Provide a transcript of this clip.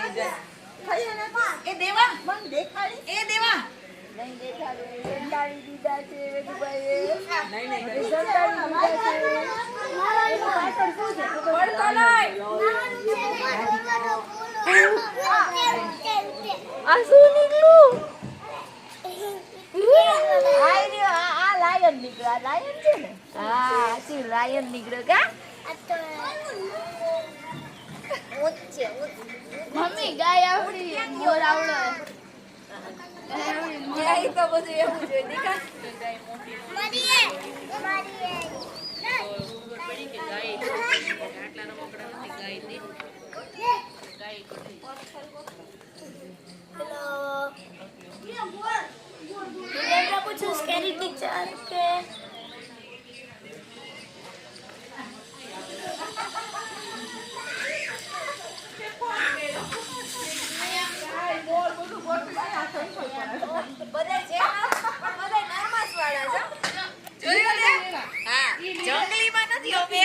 એ દેવા મને દેખાડી એ દેવા નહીં દેખાડું સંતાડી દીધા છે વેદુભાઈ નહીં સંતાડી દીધા છે એની પાછળ શું છે પડતો નહીં આ શું નીકળ્યું આ લાયન નીકળ્યો લાયન છે ને હા શું લાયન નીકળ્યો કા મમ્મી ગાય આવડી મોર આવડે ગાય તો બધું એવું જોઈએ દેખા Scary picture. Okay. બધા છે બધા નર્મસ વાળા છે જોયું ને હા જંગલીમાં નથી અમે